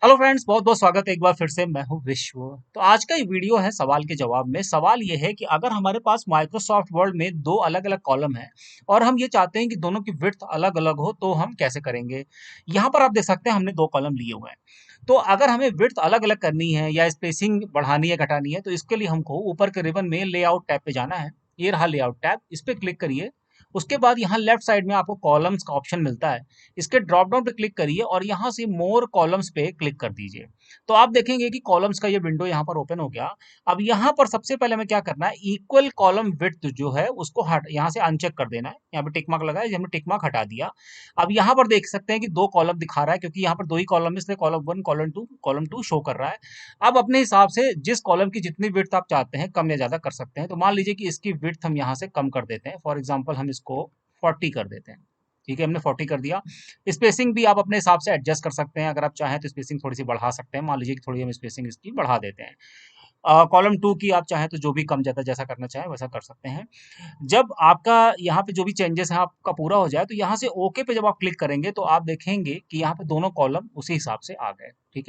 Hello friends, बहुत बहुत स्वागत है एक बार फिर से। मैं हूं विश्व। तो आज का ये वीडियो है सवाल के जवाब में। सवाल ये है कि अगर हमारे पास माइक्रोसॉफ्ट वर्ड में दो अलग अलग कॉलम है और हम ये चाहते हैं कि दोनों की विड्थ अलग अलग हो, तो हम कैसे करेंगे। यहाँ पर आप देख सकते हैं हमने दो कॉलम लिए हुए हैं। तो अगर हमें विड्थ अलग अलग करनी है या स्पेसिंग बढ़ानी है घटानी है, तो इसके लिए हमको ऊपर के रिबन में लेआउट टैब पे जाना है। ये रहा लेआउट टैब, इस पे क्लिक करिए। उसके बाद यहाँ लेफ्ट साइड में आपको कॉलम्स का ऑप्शन मिलता है। इसके ड्रॉप डाउन पे क्लिक करिए और यहाँ से मोर कॉलम्स पे क्लिक कर दीजिए। तो आप देखेंगे कि कॉलम्स का ये विंडो यहाँ पर ओपन हो गया। अब यहाँ पर सबसे पहले हमें क्या करना है, इक्वल कॉलम विड्थ जो है उसको हट यहाँ से अनचेक कर देना है। यहाँ पे टिक मार्क लगा है, हमने टिक मार्क हटा दिया। अब यहाँ पर देख सकते हैं कि दो कॉलम दिखा रहा है, क्योंकि यहाँ पर दो ही कॉलम है, इसलिए कॉलम टू शो कर रहा है। अब अपने हिसाब से जिस कॉलम की जितनी विड्थ आप चाहते हैं कम या ज्यादा कर सकते हैं। तो मान लीजिए कि इसकी विड्थ हम यहाँ से कम कर देते हैं। फॉर एग्जाम्पल हम इसको 40 कर देते हैं। ठीक है, हमने 40 कर दिया। स्पेसिंग भी आप अपने हिसाब से एडजस्ट कर सकते हैं। अगर आप चाहें तो स्पेसिंग थोड़ी सी बढ़ा सकते हैं। मान लीजिए कि थोड़ी हम स्पेसिंग इसकी बढ़ा देते हैं। कॉलम टू की आप चाहें तो जो भी कम ज्यादा जैसा करना चाहें वैसा कर सकते हैं। जब आपका यहाँ पे जो भी चेंजेस हैं आपका पूरा हो जाए, तो यहाँ से ओके पे जब आप क्लिक करेंगे तो आप देखेंगे कि यहाँ पे दोनों कॉलम उसी हिसाब से आ गए। ठीक है।